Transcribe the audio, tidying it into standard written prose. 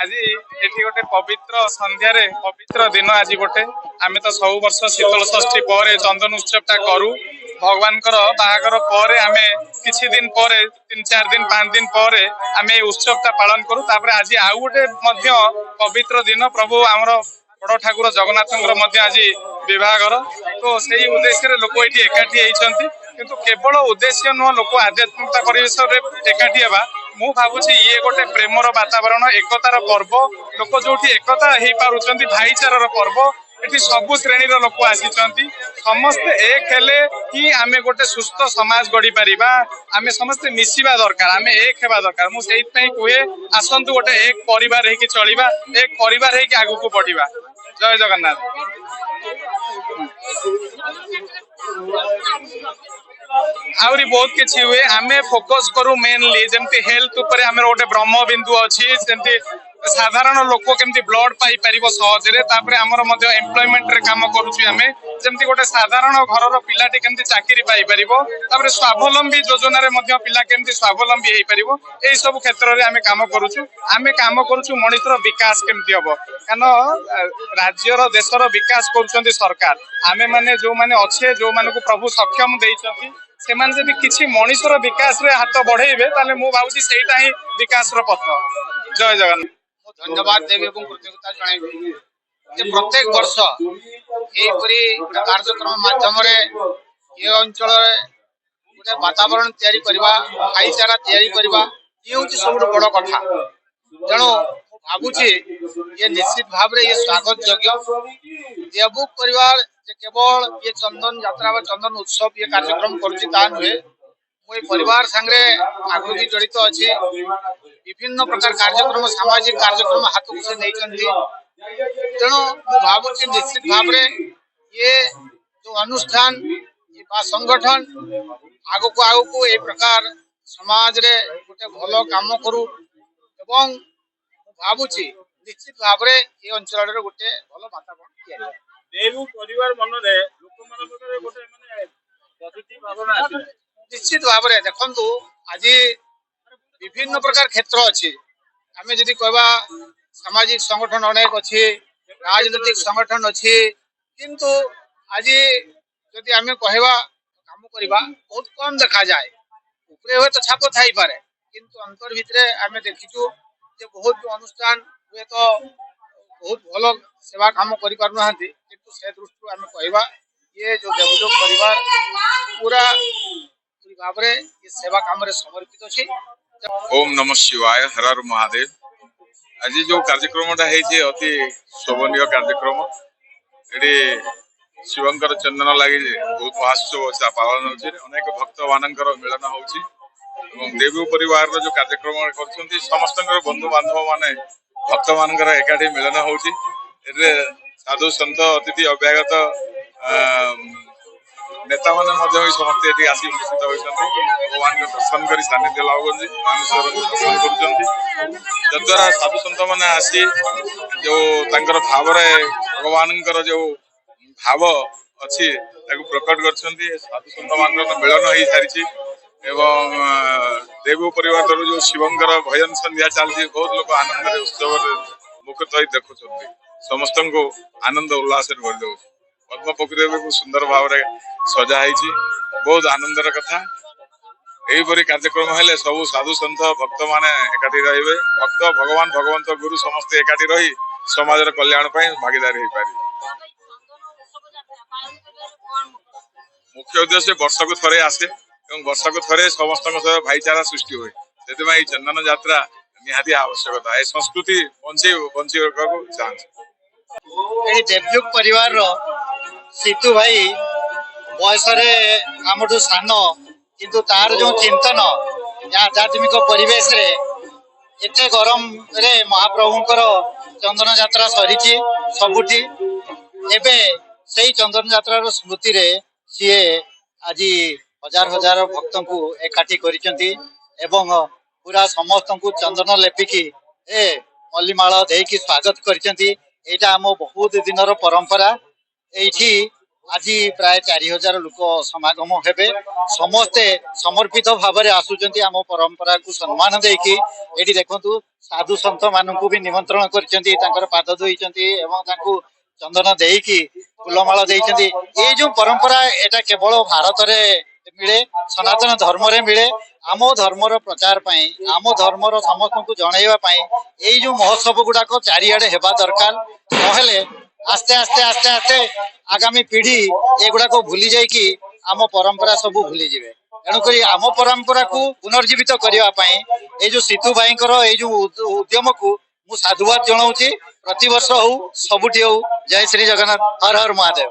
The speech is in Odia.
আজি এটি গোটে পবিত্র সন্ধ্যারে পবিত্র দিন আজি গোটে আমি তো সবু বর্ষ শীতল ষষ্ঠী পরে চন্দন উৎসবটা করু ভগবানଙ୍କର ବାହାଘର ପରେ ଆମେ କିଛି ଦିନ ପରେ 3-4 ଦିନ 5 ଦିନ ପରେ ଆମେ এই ଉତ୍ସବଟା ପାଳନ କରୁ। ତାପରେ ଆଜି ଆଉ ଗୋଟେ ମଧ୍ୟ ପବିତ୍ର ଦିନ ପ୍ରଭୁ ଆମର ବଡ଼ ଠାକୁର ଜଗନ୍ନାଥଙ୍କର ମଧ୍ୟ ଆଜି ବିବାହଘର। ତ ସେଇ ଉଦ୍ଦେଶ୍ୟରେ ଲୋକ ଏଠି ଏକାଠି ହେଇଛନ୍ତି। କିନ୍ତୁ କେବଳ ଉଦ୍ଦେଶ୍ୟ ନୁହଁ ଲୋକ ଆଧ୍ୟାତ୍ମିକତା ପରିବେଶରେ ଏକାଠି ହେବା। ମୁଁ ଭାବୁଛି ଇଏ ଗୋଟେ ପ୍ରେମର ବାତାବରଣ ଏକତାର ପର୍ବ। ଲୋକ ଯୋଉଠି ଏକତା ହେଇପାରୁଛନ୍ତି ଭାଇଚାରାର ପର୍ବ। ଏଠି ସବୁ ଶ୍ରେଣୀର ଲୋକ ଆସିଛନ୍ତି। ସମସ୍ତେ ଏକ ହେଲେ ହିଁ ଆମେ ଗୋଟେ ସୁସ୍ଥ ସମାଜ ଗଢି ପାରିବା। ଆମେ ସମସ୍ତେ ମିଶିବା ଦରକାର, ଆମେ ଏକ ହେବା ଦରକାର। ମୁଁ ସେଇଥିପାଇଁ କୁହେ ଆସନ୍ତୁ ଗୋଟେ ଏକ ପରିବାର ହେଇକି ଚଳିବା, ଏକ ପରିବାର ହେଇକି ଆଗକୁ ବଢିବା। ଜୟ ଜଗନ୍ନାଥ। ଆହୁରି ବହୁତ କିଛି ହୁଏ। ଆମେ ଫୋକସ କରୁ ମେନଲି ଯେମିତି ହେଲ୍ଥ ଉପରେ ଆମର ଗୋଟେ ବ୍ରହ୍ମ ବିନ୍ଦୁ ଅଛି। ଯେମିତି ସାଧାରଣ ଲୋକ କେମିତି ବ୍ଲଡ ପାଇପାରିବ ସହଜରେ। ତାପରେ ଆମର ମଧ୍ୟ ଏମ୍ପ୍ଲୟମେଣ୍ଟରେ କାମ କରୁଛୁ ଆମେ। ଯେମିତି ଗୋଟେ ସାଧାରଣ ଘରର ପିଲାଟି କେମିତି ଚାକିରି ପାଇପାରିବ। ତାପରେ ସ୍ୱାବଲମ୍ବୀ ଯୋଜନାରେ ମଧ୍ୟ ପିଲା କେମିତି ସ୍ୱାବଲମ୍ବୀ ହେଇପାରିବ। ଏଇ ସବୁ କ୍ଷେତ୍ରରେ ଆମେ କାମ କରୁଛୁ। ଆମେ କାମ କରୁଛୁ ମଣିଷର ବିକାଶ କେମିତି ହବ। କାରଣ ରାଜ୍ୟର ଦେଶର ବିକାଶ କରୁଛନ୍ତି ସରକାର। ଆମେ ମାନେ ଯୋଉମାନେ ଅଛେ ଯୋଉମାନଙ୍କୁ ପ୍ରଭୁ ସକ୍ଷମ ଦେଇଛନ୍ତି ସେମାନେ ଯଦି କିଛି ମଣିଷର ବିକାଶରେ ହାତ ବଢେଇବେ ତାହେଲେ ମୁଁ ଭାବୁଛି ସେଇଟା ହିଁ ବିକାଶର ପଥ। ଜୟ ଜଗନ୍ନାଥ। ଧନ୍ୟବାଦ ଦେବି ଏବଂ କୃତଜ୍ଞତା ଜଣାଇବି ଯେ ପ୍ରତ୍ୟେକ ବର୍ଷ ଏହିପରି ଗୋଟେ କାର୍ଯ୍ୟକ୍ରମ ମାଧ୍ୟମରେ ଏ ଅଞ୍ଚଳରେ ଗୋଟେ ବାତାବରଣ ତିଆରି କରିବା, ଭାଇଚାରା ତିଆରି କରିବା ଇଏ ହଉଛି ସବୁଠୁ ବଡ କଥା। ତେଣୁ ମୁଁ ଭାବୁଛି ଇଏ ନିଶ୍ଚିତ ଭାବରେ ଇଏ ସ୍ୱାଗତ ଯୋଗ୍ୟ। ଦେବଭୂ ପରିବାର ଯେ କେବଳ ଇଏ ଚନ୍ଦନ ଯାତ୍ରା ବା ଚନ୍ଦନ ଉତ୍ସବ ଇଏ କାର୍ଯ୍ୟକ୍ରମ କରୁଛି ତାହା ନୁହେଁ। ମୁଁ ଏ ପରିବାର ସାଙ୍ଗରେ ଆଗରୁ ବି ଜଡିତ ଅଛି। ବିଭିନ୍ନ ପ୍ରକାର କାର୍ଯ୍ୟକ୍ରମ ସାମାଜିକ କାର୍ଯ୍ୟକ୍ରମ ହାତକୁ ସେ ନେଇଛନ୍ତି। ତେଣୁ ମୁଁ ଭାବୁଛି ନିଶ୍ଚିତ ଭାବରେ ଇଏ ଯୋଉ ଅନୁଷ୍ଠାନ ବା ସଂଗଠନ ଆଗକୁ ଆଗକୁ ଏ ପ୍ରକାର ସମାଜରେ ଗୋଟେ ଭଲ କାମ କରୁ ଏବଂ ମୁଁ ଭାବୁଛି ନିଶ୍ଚିତ ଭାବରେ ଏ ଅଞ୍ଚଳରେ ଗୋଟେ ଭଲ ବାତାବରଣ ତିଆରି ହେବ। ଦେବଭୂ ପରିବାର ମନରେ ଲୋକମାନଙ୍କର ଗୋଟେ ମାନେ ପଜିଟିଭ ଭାବନା ଆସିବ। ନିଶ୍ଚିତ ଭାବରେ ଦେଖନ୍ତୁ ଆଜି ବିଭିନ୍ନ ପ୍ରକାର କ୍ଷେତ୍ର ଅଛି। ଆମେ ଯଦି କହିବା ସାମାଜିକ ସଂଗଠନ ଅନେକ ଅଛି, ରାଜନୈତିକ ସଂଗଠନ ଅଛି, କିନ୍ତୁ ଆଜି ଯଦି ଆମେ କହିବା କାମ କରିବା ବହୁତ କମ ଦେଖାଯାଏ। ଉପରେ ହୁଏତ ଛାପ ଥାଇପାରେ କିନ୍ତୁ ଅନ୍ତର ଭିତରେ ଆମେ ଦେଖିଛୁ ଯେ ବହୁତ ଅନୁଷ୍ଠାନ ହୁଏତ ବହୁତ ଭଲ ସେବା କାମ କରିପାରୁନାହାନ୍ତି। କିନ୍ତୁ ସେ ଦୃଷ୍ଟିରୁ ଆମେ କହିବା ଇଏ ଯୋଉ ଦେବଯୋଗ ପରିବାର ପୁରା ଭାବରେ ସେବା କାମରେ ସମର୍ପିତ ଅଛି। ओम नमः शिवाय हर हर महादेव। आज जो कार्यक्रमटा है अति शोभनीय कार्यक्रम। ये शिवंकर चंदन लगी बहुत महोत्सव पालन होती अनेक भक्त मानकर मिलन होती। देवभूं परिवार जो कार्यक्रम कर समस्त बंधु बांधव माने भक्त मानकर एकाठी मिलन होती। साधु सन्त अतिथि अभ्यागत नेता मैंने समस्त ये आसी उपस्थित होती। भगवान के दर्शन कर सानिध्य लाभ दर्शन करद्वारा साधु सन्त मैंने आसी जो भाव भगवान जो भाव अच्छी प्रकट कर साधु सन्त मान मिलन हो सारी। देवभूं परिवार जो शिवंकर भजन संध्या चलती बहुत लोग आनंद उत्सव मुखरित हो देखुं समस्त को आनंद उल्लास भरी दे। पद्म पोखरी सुंदर भाव सजा है बहुत आनंदर कथा। यहीपरि कार्यक्रम हेले सब साधु सन्त भक्त माने एकाठी रहिबे। भक्त भगवान भगवंत गुरु समस्त एकाठी रही समाजर कल्याण भागीदारी हो पारे। मुख्य उद्देश्य वर्षक थरे आसे वर्षक थरे समस्त भाईचारा सृष्टि हुए से चंदन यात्रा निहाती आवश्यकता ए संस्कृति बंची चाहूँ। देवयुग परिवार सीतू भाई बयस आमठू सान किंतु तार जो चिंतन आध्यात्मिक परिवेश रे एते गरम रे महाप्रभुंकर चंदन यात्रा सरी सबुठी एबे से चंदन यात्रा स्मृति रे सीए आज हजार हजार भक्त को एकाठी करिसेंती एवं पूरा समस्त को चंदन लेपिकी ए मल्लीमाल देकी स्वागत करिसेंती। एटा हम बहुत दिनर परंपरा। एठी আজি প্রায় 4000 লোক সমাগম হেবে সমস্তে সমর্পিত ভাবে আসুচନ୍ତି ଆମ ପରମ୍ପରାକୁ ସମ୍ମାନ ଦେଇକି ଏଠି ଦେଖନ୍ତୁ ସାଧୁ ସନ୍ଥ ମାନଙ୍କୁ ବି ନିମନ୍ତ୍ରଣ କରିଛନ୍ତି ତାଙ୍କର ପାଦ ଧୋଇଛନ୍ତି ଏବଂ ତାଙ୍କୁ ଚନ୍ଦନ ଦେଇକି ଫୁଲମାଳ ଦେଇଛନ୍ତି। ଏଇ ଯୋଉ ପରମ୍ପରା ଏଟା କେବଳ ଭାରତରେ ମିଳେ ସନାତନ ଧର୍ମରେ ମିଳେ। ଆମ ଧର୍ମର ପ୍ରଚାର ପାଇଁ ଆମ ଧର୍ମର ସମସ୍ତଙ୍କୁ ଜଣେଇବା ପାଇଁ ଏଇ ଯୋଉ ମହୋତ୍ସବ ଗୁଡାକ ଚାରିଆଡେ ହେବା ଦରକାର। ନହେଲେ ଆସ୍ତେ ଆସ୍ତେ ଆସ୍ତେ ଆସ୍ତେ ଆଗାମୀ ପିଢି ଏଗୁଡାକ ଭୁଲି ଯାଇକି ଆମ ପରମ୍ପରା ସବୁ ଭୁଲିଯିବେ। ତେଣୁକରି ଆମ ପରମ୍ପରାକୁ ପୁନର୍ଜୀବିତ କରିବା ପାଇଁ ଏଇ ଯୋଉ ସିତୁ ଭାଇଙ୍କର ଏଇ ଯୋଉ ଉଦ୍ୟମକୁ ମୁଁ ସାଧୁବାଦ ଜଣାଉଛି। ପ୍ରତିବର୍ଷ ହଉ ସବୁଠି ହଉ। ଜୟ ଶ୍ରୀ ଜଗନ୍ନାଥ। ହର ହର ମହାଦେବ।